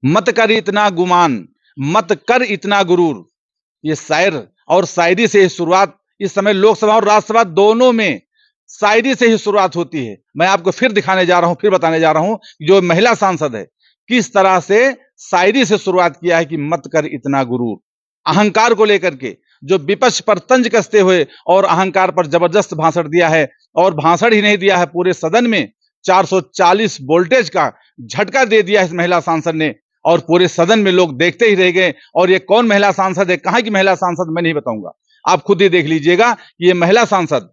मत कर इतना गुमान, मत कर इतना गुरूर। ये शायर और शायरी से ही शुरुआत इस समय लोकसभा और राज्यसभा दोनों में शायरी से ही शुरुआत होती है। मैं आपको फिर दिखाने जा रहा हूं, फिर बताने जा रहा हूं, जो महिला सांसद है किस तरह से शायरी से शुरुआत किया है कि मत कर इतना गुरूर। अहंकार को लेकर के जो विपक्ष पर तंज कसते हुए और अहंकार पर जबरदस्त भाषण दिया है, और भाषण ही नहीं दिया है, पूरे सदन में 440 वोल्टेज का झटका दे दिया इस महिला सांसद ने, और पूरे सदन में लोग देखते ही रह गए। और ये कौन महिला सांसद है, कहां की महिला सांसद, मैं नहीं बताऊंगा, आप खुद ही देख लीजिएगा ये महिला सांसद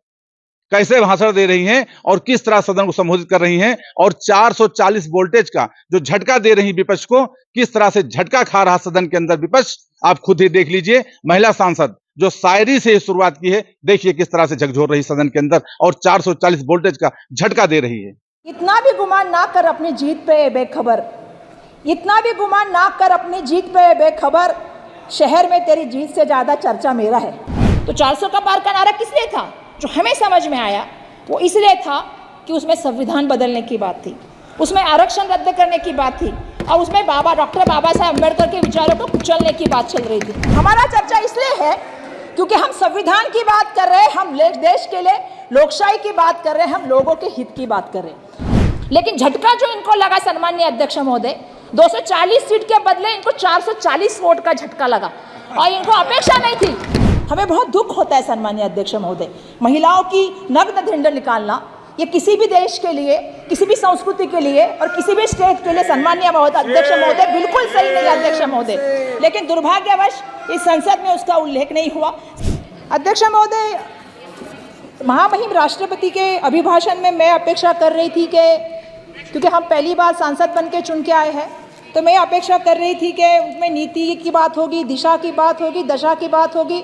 कैसे भाषण दे रही हैं और किस तरह सदन को संबोधित कर रही हैं, और 440 वोल्टेज का जो झटका दे रही विपक्ष को, किस तरह से झटका खा रहा सदन के अंदर विपक्ष, आप खुद ही देख लीजिए। महिला सांसद जो शायरी से शुरुआत की है, देखिए किस तरह से झकझोर रही सदन के अंदर और 440 वोल्टेज का झटका दे रही है। इतना भी गुमान ना कर अपनी जीत पे बेखबर, इतना भी गुमान ना कर अपनी जीत पे बेखबर, शहर में तेरी जीत से ज्यादा चर्चा मेरा है। तो 400 का पार का नारा किस लिए था? जो हमें समझ में आया वो इसलिए था कि उसमें संविधान बदलने की बात थी, उसमें आरक्षण रद्द करने की बात थी, और उसमें डॉक्टर बाबा साहब अम्बेडकर के विचारों को कुचलने की बात चल रही थी। हमारा चर्चा इसलिए है क्योंकि हम संविधान की बात कर रहे हैं, हम देश के लिए लोकशाही की बात कर रहे हैं, हम लोगों के हित की बात कर रहे हैं। लेकिन झटका जो इनको लगा सन्माननीय अध्यक्ष महोदय, 240 सीट के बदले इनको 440 वोट का झटका लगा, और इनको अपेक्षा नहीं थी। हमें बहुत दुख होता है सन्माननीय अध्यक्ष महोदय, महिलाओं की नग्न ढिंढोर निकालना ये किसी भी देश के लिए, किसी भी संस्कृति के लिए और किसी भी स्टेट के लिए सन्माननीय अध्यक्ष महोदय बिल्कुल सही नहीं अध्यक्ष महोदय। लेकिन दुर्भाग्यवश इस संसद में उसका उल्लेख नहीं हुआ। अध्यक्ष महोदय, महामहिम राष्ट्रपति के अभिभाषण में मैं अपेक्षा कर रही थी कि क्योंकि हम पहली बार सांसद बन के चुन के आए हैं, तो मैं अपेक्षा कर रही थी कि उसमें नीति की बात होगी, दिशा की बात होगी, दशा की बात होगी,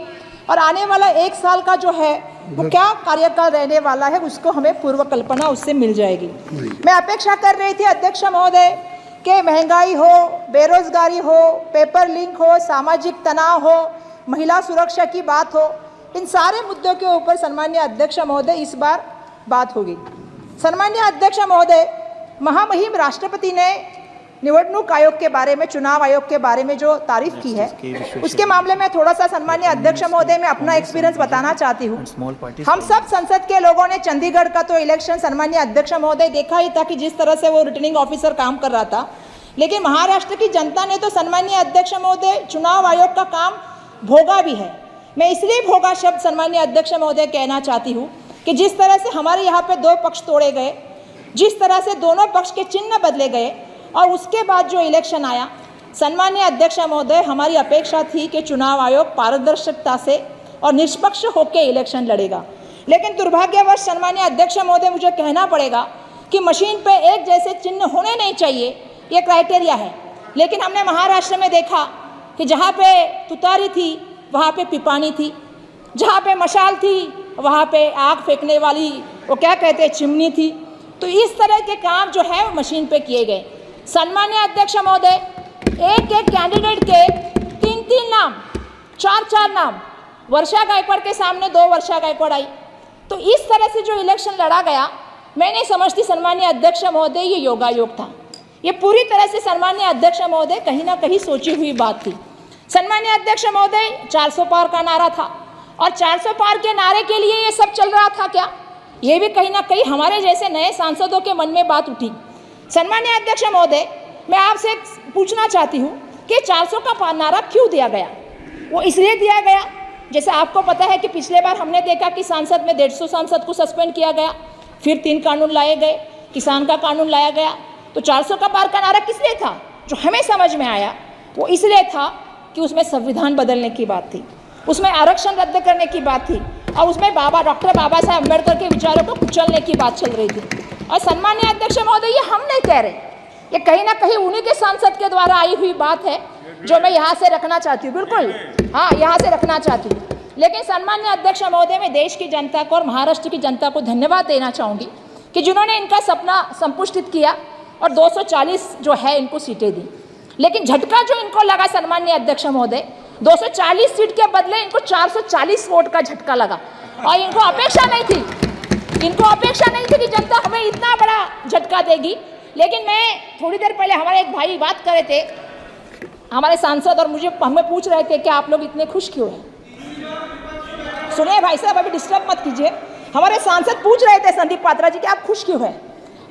और आने वाला 1 साल का जो है वो क्या कार्यकाल रहने वाला है उसको हमें पूर्व कल्पना उससे मिल जाएगी। मैं अपेक्षा कर रही थी अध्यक्ष महोदय कि महंगाई हो, बेरोजगारी हो, पेपर लिंक हो, सामाजिक तनाव हो, महिला सुरक्षा की बात हो, इन सारे मुद्दों के ऊपर सन्माननीय अध्यक्ष महोदय इस बार बात होगी। सन्माननीय अध्यक्ष महोदय, महामहिम राष्ट्रपति ने निवडणूक आयोग के बारे में, चुनाव आयोग के बारे में जो तारीफ की है, उसके मामले में थोड़ा सा सन्माननीय अध्यक्ष महोदय मैं अपना एक्सपीरियंस बताना चाहती हूँ। हम सब संसद के लोगों ने चंडीगढ़ का तो इलेक्शन सन्माननीय अध्यक्ष महोदय देखा ही था कि जिस तरह से वो रिटर्निंग ऑफिसर काम कर रहा था, लेकिन महाराष्ट्र की जनता ने तो सन्माननीय अध्यक्ष महोदय चुनाव आयोग का काम भोगा भी है। मैं इसलिए भोगा शब्द सन्माननीय अध्यक्ष महोदय कहना चाहती हूँ कि जिस तरह से हमारे यहाँ पे 2 पक्ष तोड़े गए, जिस तरह से दोनों पक्ष के चिन्ह बदले गए, और उसके बाद जो इलेक्शन आया, सन्माननीय अध्यक्ष महोदय हमारी अपेक्षा थी कि चुनाव आयोग पारदर्शिता से और निष्पक्ष होकर इलेक्शन लड़ेगा। लेकिन दुर्भाग्यवश सन्माननीय अध्यक्ष महोदय मुझे कहना पड़ेगा कि मशीन पे एक जैसे चिन्ह होने नहीं चाहिए, ये क्राइटेरिया है। लेकिन हमने महाराष्ट्र में देखा कि जहाँ पे तुतारी थी वहाँ पे पिपानी थी, जहाँ पे मशाल थी वहाँ पे आग फेंकने वाली वो क्या कहते हैं चिमनी थी। तो इस तरह के काम जो है वो मशीन पे किए गए। सन्माननीय अध्यक्ष महोदय, एक कैंडिडेट के 3 नाम, 4 नाम, वर्षा गायकवाड़ के सामने 2 वर्षा गायकवाड़ आई। तो इस तरह से जो इलेक्शन लड़ा गया, मैं नहीं समझती सन्माननीय अध्यक्ष महोदय ये योगायोग था। ये पूरी तरह से सन्माननीय अध्यक्ष महोदय कहीं ना कहीं सोची हुई बात थी। सन्माननीय अध्यक्ष महोदय, 400 पार का नारा था, और 400 पार के नारे के लिए ये सब चल रहा था क्या? ये भी कहीं ना कहीं हमारे जैसे नए सांसदों के मन में बात उठी। सन्माननीय अध्यक्ष महोदय, मैं आपसे पूछना चाहती हूँ कि 400 का नारा क्यों दिया गया? वो इसलिए दिया गया, जैसे आपको पता है कि पिछले बार हमने देखा कि सांसद में 150 सांसद को सस्पेंड किया गया, फिर 3 कानून लाए गए, किसान का कानून लाया गया। तो 400 का पार का नारा किस लिए था? जो हमें समझ में आया वो इसलिए था कि उसमें संविधान बदलने की बात थी, उसमें आरक्षण रद्द करने की बात थी, और उसमें डॉक्टर बाबा साहब अम्बेडकर के विचारों को कुचलने की बात चल रही थी। और सन्माननीय अध्यक्ष महोदय, ये हम नहीं कह रहे, ये कहीं ना कहीं उन्हीं के सांसद के द्वारा आई हुई बात है जो मैं यहाँ से रखना चाहती हूँ। बिल्कुल, हाँ, यहाँ से रखना चाहती हूँ। लेकिन सन्माननीय अध्यक्ष महोदय, मैं देश की जनता को और महाराष्ट्र की जनता को धन्यवाद देना चाहूँगी कि जिन्होंने इनका सपना संपुष्टित किया और 240 जो है इनको सीटें दी। लेकिन झटका जो इनको लगा सन्माननीय अध्यक्ष महोदय, 240 सीट के बदले इनको 440 वोट का झटका लगा, और इनको अपेक्षा नहीं थी कि जनता हमें इतना बड़ा झटका देगी। लेकिन मैं थोड़ी देर पहले हमारे एक भाई बात कर रहे थे हमारे सांसद और हमें पूछ रहे थे कि आप लोग इतने खुश क्यों हैं। सुनिए भाई साहब, अभी डिस्टर्ब मत कीजिए। हमारे सांसद पूछ रहे थे संदीप पात्रा जी कि आप खुश क्यों हैं।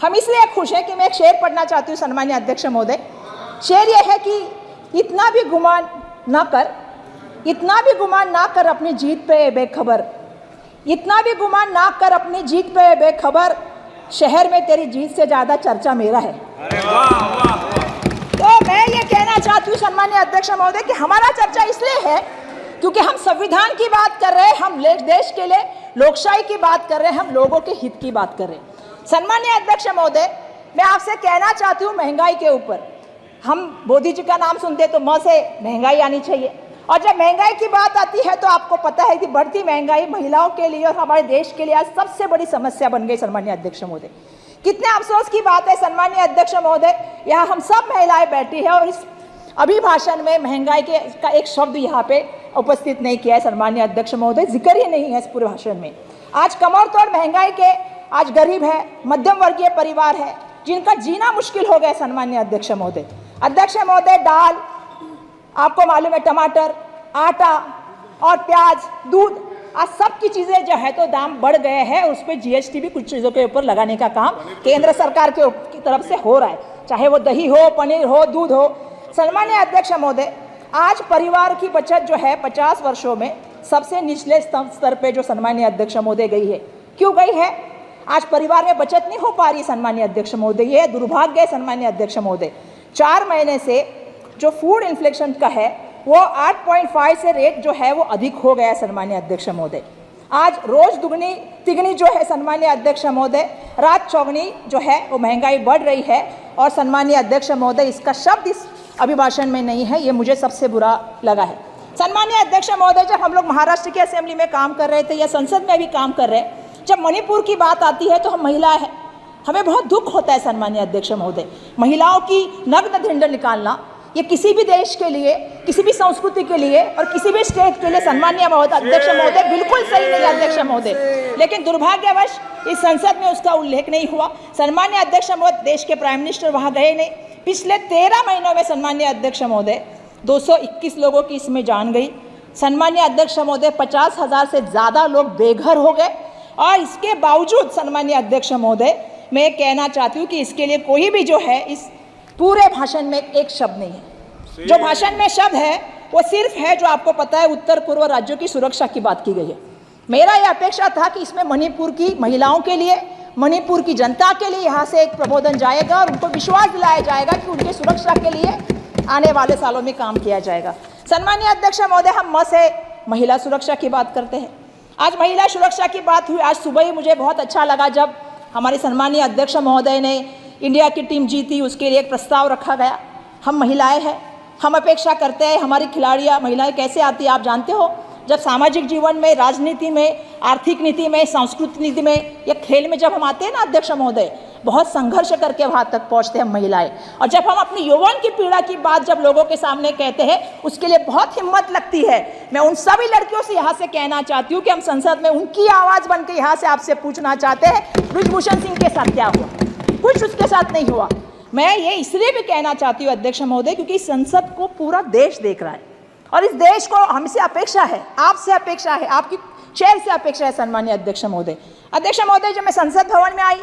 हम इसलिए खुश हैं कि मैं एक शेर पढ़ना चाहती हूँ सम्मानीय अध्यक्ष महोदय। शेर यह है कि इतना भी गुमान ना कर अपनी जीत पे बेखबर, इतना भी गुमान ना कर अपनी जीत पे बेखबर, शहर में तेरी जीत से ज़्यादा चर्चा मेरा है। तो मैं ये कहना चाहती हूँ सम्मानीय अध्यक्ष महोदय कि हमारा चर्चा इसलिए है क्योंकि हम संविधान की बात कर रहे हैं, हम देश के लिए लोकशाही की बात कर रहे हैं, हम लोगों के हित की बात कर रहे हैं। सम्मानीय अध्यक्ष महोदय, मैं आपसे कहना चाहती हूँ महंगाई के ऊपर, हम मोदी जी का नाम सुनते तो म से महंगाई आनी चाहिए, और जब महंगाई की बात आती है तो आपको पता है कि बढ़ती महंगाई महिलाओं के लिए और हमारे देश के लिए आज सबसे बड़ी समस्या बन गई। सम्मानीय अध्यक्ष महोदय, कितने अफसोस की बात है सम्मानीय अध्यक्ष महोदय, यहाँ हम सब महिलाएं बैठी है और इस अभिभाषण में महंगाई का एक शब्द यहाँ पे उपस्थित नहीं किया है। सम्मानीय अध्यक्ष महोदय, जिक्र ही नहीं है इस पूरे भाषण में। आज कमर तोड़ महंगाई के आज गरीब है, मध्यम वर्गीय परिवार है जिनका जीना मुश्किल हो गया। सम्मानीय अध्यक्ष महोदय, दाल, आपको मालूम है टमाटर, आटा और प्याज, दूध, आज सब की चीजें जो है तो दाम बढ़ गए हैं। उस पर जीएसटी भी कुछ चीजों के ऊपर लगाने का काम केंद्र सरकार की तरफ से हो रहा है, चाहे वो दही हो, पनीर हो, दूध हो। सम्मानीय अध्यक्ष महोदय, आज परिवार की बचत जो है 50 वर्षों में सबसे निचले स्तर पे जो सम्मानीय अध्यक्ष महोदय गई है। क्यों गई है? आज परिवार में बचत नहीं हो पा रही सम्मानीय अध्यक्ष महोदय, ये दुर्भाग्य है सम्मानीय अध्यक्ष महोदय। 4 महीने से जो फूड इन्फ्लेशन का है वो 8.5 से रेट जो है वो अधिक हो गया है सम्मानीय अध्यक्ष महोदय। आज रोज दुगनी तिगनी जो है सम्मानीय अध्यक्ष महोदय, रात चौगनी जो है वो महंगाई बढ़ रही है। और सम्मानीय अध्यक्ष महोदय, इसका शब्द इस अभिभाषण में नहीं है, ये मुझे सबसे बुरा लगा है। सम्मानीय अध्यक्ष महोदय, जब हम लोग महाराष्ट्र की असेंबली में काम कर रहे थे या संसद में भी काम कर रहे हैं, जब मणिपुर की बात आती है तो हम महिलाएं हैं, हमें बहुत दुख होता है सम्मानीय अध्यक्ष महोदय। महिलाओं की नग्न ढिंड निकालना ये किसी भी देश के लिए, किसी भी संस्कृति के लिए और किसी भी स्टेट के लिए सम्मानीय अध्यक्ष महोदय बिल्कुल सही नहीं अध्यक्ष महोदय। लेकिन दुर्भाग्यवश इस संसद में उसका उल्लेख नहीं हुआ। सम्मानीय अध्यक्ष महोदय, देश के प्राइम मिनिस्टर वहाँ गए नहीं। पिछले 13 महीनों में सम्मानीय अध्यक्ष महोदय 221 लोगों की इसमें जान गई। सम्मानीय अध्यक्ष महोदय, 50,000 से ज़्यादा लोग बेघर हो गए। और इसके बावजूद सम्मानीय अध्यक्ष महोदय, मैं कहना चाहती हूँ कि इसके लिए कोई भी जो है इस पूरे भाषण में एक शब्द नहीं है। जो भाषण में शब्द है वो सिर्फ है जो आपको पता है उत्तर पूर्व राज्यों की सुरक्षा की बात की गई है। मेरा ये अपेक्षा था कि इसमें मणिपुर की महिलाओं के लिए, मणिपुर की जनता के लिए यहाँ से एक प्रबोधन जाएगा और उनको विश्वास दिलाया जाएगा कि उनकी सुरक्षा के लिए आने वाले सालों में काम किया जाएगा। सम्मानीय अध्यक्ष महोदय, हम से महिला सुरक्षा की बात करते हैं। आज महिला सुरक्षा की बात हुई। आज सुबह ही मुझे बहुत अच्छा लगा जब हमारे सम्मानीय अध्यक्ष महोदय ने इंडिया की टीम जीती, उसके लिए एक प्रस्ताव रखा गया। हम महिलाएं हैं, हम अपेक्षा करते हैं हमारी खिलाड़ियाँ महिलाएं कैसे आती है आप जानते हो। जब सामाजिक जीवन में, राजनीति में, आर्थिक नीति में, सांस्कृतिक नीति में या खेल में जब हम आते हैं ना अध्यक्ष महोदय, बहुत संघर्ष करके वहाँ तक पहुँचते हैं महिलाएं। और जब हम अपनी यौवन की पीड़ा की बात जब लोगों के सामने कहते हैं, उसके लिए बहुत हिम्मत लगती है। मैं उन सभी लड़कियों से यहाँ से कहना चाहती हूँ कि हम संसद में उनकी आवाज़ बन के यहाँ से आपसे पूछना चाहते हैं, ब्रिजभूषण सिंह के साथ क्या हुआ? कुछ उसके साथ नहीं हुआ। मैं ये इसलिए भी कहना चाहती हूँ अध्यक्ष महोदय क्योंकि संसद को पूरा देश देख रहा है और इस देश को हमसे अपेक्षा है, आपसे अपेक्षा है, आपकी चेयर से अपेक्षा है सम्मानीय अध्यक्ष महोदय। अध्यक्ष महोदय, जब मैं संसद भवन में आई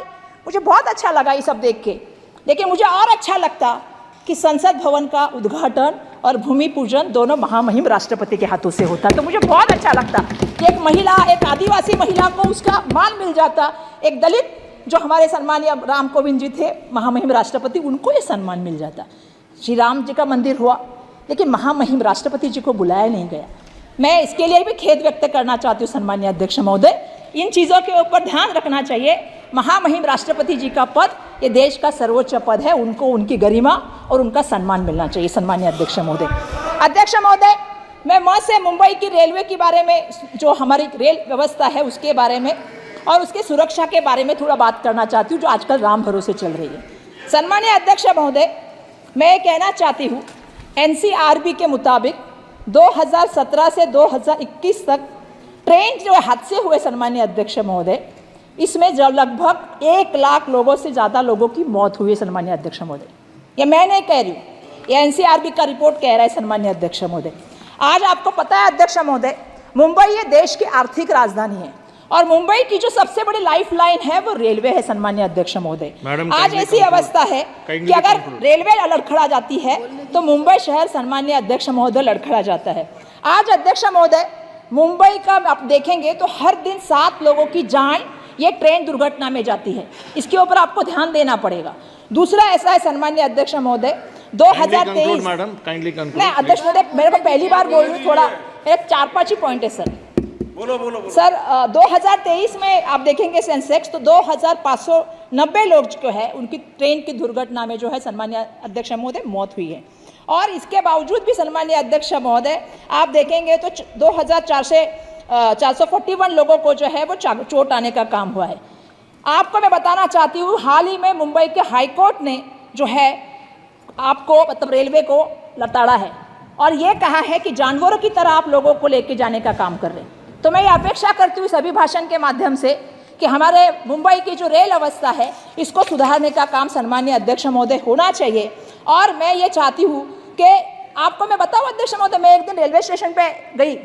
मुझे बहुत अच्छा लगा ये सब देख के, लेकिन मुझे और अच्छा लगता कि संसद भवन का उद्घाटन और भूमि पूजन दोनों महामहिम राष्ट्रपति के हाथों से होता। तो मुझे बहुत अच्छा लगता कि एक महिला, एक आदिवासी महिला को उसका मान मिल जाता, एक दलित जो हमारे सम्मानीय राम कोविंद जी थे महामहिम राष्ट्रपति, उनको ये सम्मान मिल जाता। श्री राम जी का मंदिर हुआ लेकिन महामहिम राष्ट्रपति जी को बुलाया नहीं गया। मैं इसके लिए भी खेद व्यक्त करना चाहती हूँ सम्मानीय अध्यक्ष महोदय। इन चीज़ों के ऊपर ध्यान रखना चाहिए। महामहिम राष्ट्रपति जी का पद ये देश का सर्वोच्च पद है, उनको उनकी गरिमा और उनका सम्मान मिलना चाहिए सम्मानीय अध्यक्ष महोदय। अध्यक्ष महोदय, मैं से मुंबई की रेलवे के बारे में, जो हमारी रेल व्यवस्था है उसके बारे में और उसके सुरक्षा के बारे में थोड़ा बात करना चाहती हूँ, जो आजकल राम भरोसे चल रही है। सम्मानीय अध्यक्ष महोदय, मैं कहना चाहती हूँ NCRB के मुताबिक 2017 से 2021 तक ट्रेन जो हादसे हुए सम्मानीय अध्यक्ष महोदय, इसमें जो लगभग 1 लाख लोगों से ज़्यादा लोगों की मौत हुई है सम्मानीय अध्यक्ष महोदय। ये मैं नहीं कह रही हूँ, ये एनसीआरबी का रिपोर्ट कह रहा है सम्मानीय अध्यक्ष महोदय। आज आपको पता है अध्यक्ष महोदय, मुंबई ये देश की आर्थिक राजधानी है और मुंबई की जो सबसे बड़ी लाइफलाइन है वो रेलवे है सम्मानीय अध्यक्ष महोदय। आज ऐसी अवस्था है कि अगर रेलवे लड़खड़ा जाती है तो मुंबई शहर सम्मानीय अध्यक्ष महोदय लड़खड़ा जाता है। आज अध्यक्ष महोदय मुंबई का आप देखेंगे तो हर दिन 7 लोगों की जान ये ट्रेन दुर्घटना में जाती है, इसके ऊपर आपको ध्यान देना पड़ेगा। दूसरा ऐसा है सम्मानीय अध्यक्ष महोदय 2023 नहीं अध्यक्ष महोदय मेरे को पहली बार बोल रही हूँ, थोड़ा मेरे 4-5 ही पॉइंट है सर। बोलो सर 2023 में आप देखेंगे सेंसेक्स तो 2590 लोग जो है उनकी ट्रेन की दुर्घटना में जो है सम्मानीय अध्यक्ष महोदय मौत हुई है। और इसके बावजूद भी सम्मानीय अध्यक्ष महोदय आप देखेंगे तो 441 लोगों को जो है वो चोट आने का काम हुआ है। आपको मैं बताना चाहती हूँ, हाल ही में मुंबई के हाई कोर्ट ने जो है आपको मतलब रेलवे को लताड़ा है और ये कहा है कि जानवरों की तरह आप लोगों को लेके जाने का काम कर रहे हैं। तो मैं ये अपेक्षा करती हूँ इस अभिभाषण के माध्यम से कि हमारे मुंबई की जो रेल अवस्था है इसको सुधारने का काम सम्मानीय अध्यक्ष महोदय होना चाहिए। और मैं ये चाहती हूँ कि आपको मैं बताऊँ अध्यक्ष महोदय, मैं एक दिन रेलवे स्टेशन पे गई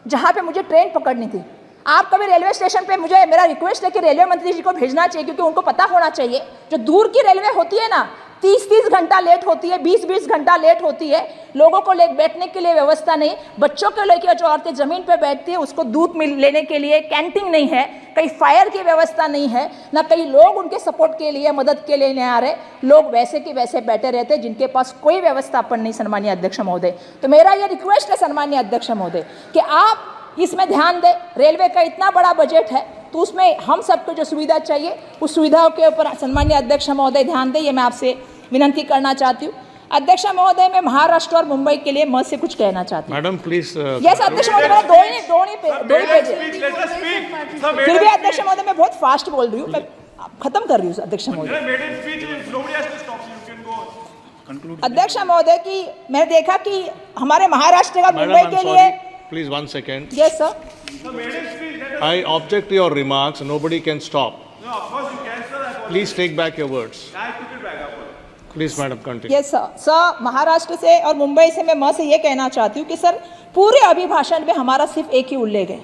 जहाँ पे मुझे ट्रेन पकड़नी थी। आप कभी रेलवे स्टेशन पे मुझे मेरा रिक्वेस्ट है कि रेलवे मंत्री जी को भेजना चाहिए, क्योंकि उनको पता होना चाहिए जो दूर की रेलवे होती है ना 30-30 घंटा लेट होती है, 20-20 घंटा लेट होती है, लोगों को बैठने के लिए व्यवस्था नहीं, बच्चों को लेकर जो औरतें ज़मीन पे बैठती है उसको दूध लेने के लिए कैंटीन नहीं है, कहीं फायर की व्यवस्था नहीं है, ना कई लोग उनके सपोर्ट के लिए मदद के लिए नहीं आ रहे, लोग वैसे के वैसे बैठे रहते हैं जिनके पास कोई व्यवस्थापन नहीं सम्मानीय अध्यक्ष महोदय। तो मेरा ये रिक्वेस्ट है सम्मानीय अध्यक्ष महोदय कि आप इसमें ध्यान दें। रेलवे का इतना बड़ा बजट है तो उसमें हम सबको जो सुविधा चाहिए उस सुविधाओं के ऊपर सम्मानीय अध्यक्ष महोदय ध्यान दें, ये मैं आपसे विनती करना चाहती हूँ। अध्यक्ष महोदय मैं महाराष्ट्र और मुंबई के लिए से कुछ कहना चाहती हूँ। Madam please. यस अध्यक्ष महोदय, मैं दो ही पेज फिर भी अध्यक्ष महोदय मैं बहुत फास्ट बोल रही हूँ, मैं खत्म कर रही हूँ अध्यक्ष महोदय। अध्यक्ष महोदय की मैंने देखा कि हमारे महाराष्ट्र का मुंबई के लिए Please 1 second. Yes, sir. I object to your remarks. Nobody can stop. No, of course you can, sir. Please take back your words. I took it back. Please, madam, continue. Yes, sir. Sir Maharashtra से और मुंबई से मैं से ये कहना चाहती हूँ कि सर पूरे अभिभाषण में हमारा सिर्फ एक ही उल्लेख है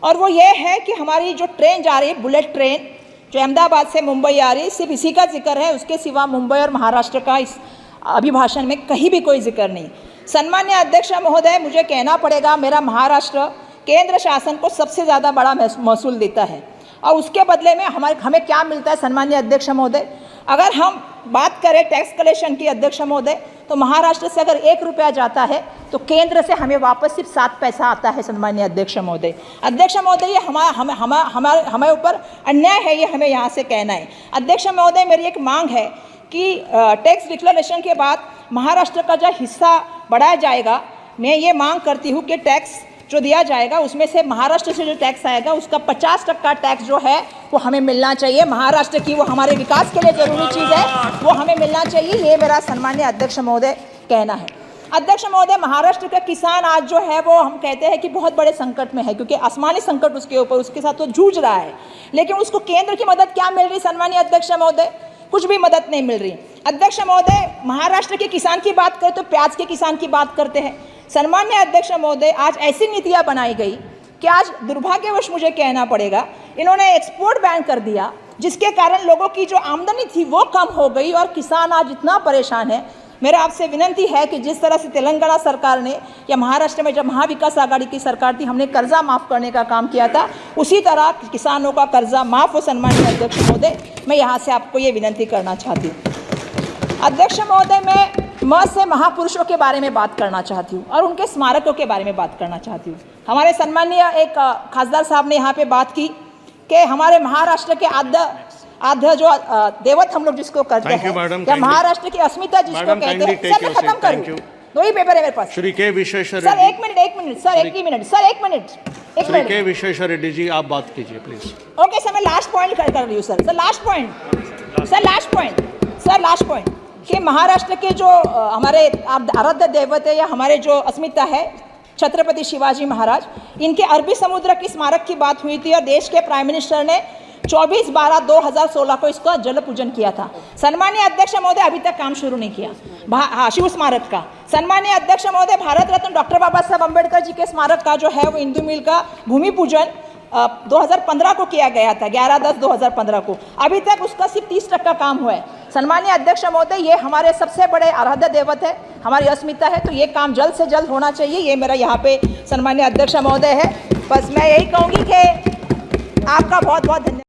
और वो ये है कि हमारी जो ट्रेन जा रही है बुलेट ट्रेन जो अहमदाबाद से मुंबई आ रही है, सिर्फ इसी का जिक्र है, उसके सिवा मुंबई और महाराष्ट्र का इस अभिभाषण में कहीं भी कोई जिक्र नहीं। सम्मान्य अध्यक्ष महोदय मुझे कहना पड़ेगा, मेरा महाराष्ट्र केंद्र शासन को सबसे ज़्यादा बड़ा महसूल देता है और उसके बदले में हमें क्या मिलता है सम्मान्य अध्यक्ष महोदय। अगर हम बात करें टैक्स कलेक्शन की अध्यक्ष महोदय तो महाराष्ट्र से अगर 1 रुपया जाता है तो केंद्र से हमें वापस सिर्फ 7 पैसा आता है सम्मान्य अध्यक्ष महोदय। अध्यक्ष महोदय ये हमारे ऊपर अन्याय है, ये हमें यहाँ से कहना है। अध्यक्ष महोदय मेरी एक मांग है कि टैक्स डिक्लेरेशन के बाद महाराष्ट्र का जो हिस्सा बढ़ाया जाएगा, मैं ये मांग करती हूँ कि टैक्स जो दिया जाएगा उसमें से महाराष्ट्र से जो टैक्स आएगा उसका 50% टैक्स जो है वो हमें मिलना चाहिए। महाराष्ट्र की वो हमारे विकास के लिए ज़रूरी चीज़ है, वो हमें मिलना चाहिए, ये मेरा सम्मान्य अध्यक्ष महोदय कहना है। अध्यक्ष महोदय महाराष्ट्र का किसान आज जो है वो हम कहते हैं कि बहुत बड़े संकट में है, क्योंकि आसमानी संकट उसके साथ वो जूझ रहा है, लेकिन उसको केंद्र की मदद क्या मिल रही सम्मान्य अध्यक्ष महोदय? कुछ भी मदद नहीं मिल रही। अध्यक्ष महोदय महाराष्ट्र के किसान की बात करें तो प्याज के किसान की बात करते हैं। सम्मान्य अध्यक्ष महोदय आज ऐसी नीतियां बनाई गई कि आज दुर्भाग्यवश मुझे कहना पड़ेगा इन्होंने एक्सपोर्ट बैन कर दिया, जिसके कारण लोगों की जो आमदनी थी वो कम हो गई और किसान आज इतना परेशान है। मेरा आपसे विनती है कि जिस तरह से तेलंगाना सरकार ने या महाराष्ट्र में जब महाविकास आघाड़ी की सरकार थी हमने कर्जा माफ़ करने का काम किया था, उसी तरह किसानों का कर्जा माफ़ हो सम्मानित अध्यक्ष महोदय, मैं यहाँ से आपको ये विनती करना चाहती हूँ। अध्यक्ष महोदय मैं से महापुरुषों के बारे में बात करना चाहती हूँ और उनके स्मारकों के बारे में बात करना चाहती हूँ। हमारे सम्मानीय एक खासदार साहब ने यहाँ पे बात की कि हमारे महाराष्ट्र के आद्य जो देवत हम लोग जिसको करते हैं या महाराष्ट्र की अस्मिता जिसको कहते हैं, सर मैं खत्म करूं, 2 ही पेपर है मेरे पास। श्री के विश्वेश्वर सर एक मिनट सर, एक मिनट श्री के विश्वेश्वर रेड्डी जी आप बात कीजिए प्लीज। ओके सर, मैं लास्ट पॉइंट कर रही हूँ सर लास्ट पॉइंट कि महाराष्ट्र के जो हमारे आराध्य देवत है या हमारे जो अस्मिता है छत्रपति शिवाजी महाराज, इनके अरबी समुद्र की स्मारक की बात हुई थी और देश के प्राइम मिनिस्टर ने 24/12/2016 को इसका जल पूजन किया था। सम्मानीय अध्यक्ष महोदय, अभी तक काम शुरू नहीं किया हाँ शिव स्मारक का। सम्मानीय अध्यक्ष महोदय, भारत रत्न डॉक्टर बाबा साहब अम्बेडकर जी के स्मारक का जो है वो इंदू मिल का भूमि पूजन 2015 को किया गया था, 11/10/2015 को। अभी तक उसका सिर्फ 30% काम हुआ है। सम्मानीय अध्यक्ष महोदय, ये हमारे सबसे बड़े आराध्य देवत है, हमारी अस्मिता है, तो ये काम जल्द से जल्द होना चाहिए। ये मेरा यहाँ पे सम्मानीय अध्यक्ष महोदय है। बस मैं यही कहूँगी कि आपका बहुत बहुत धन्यवाद।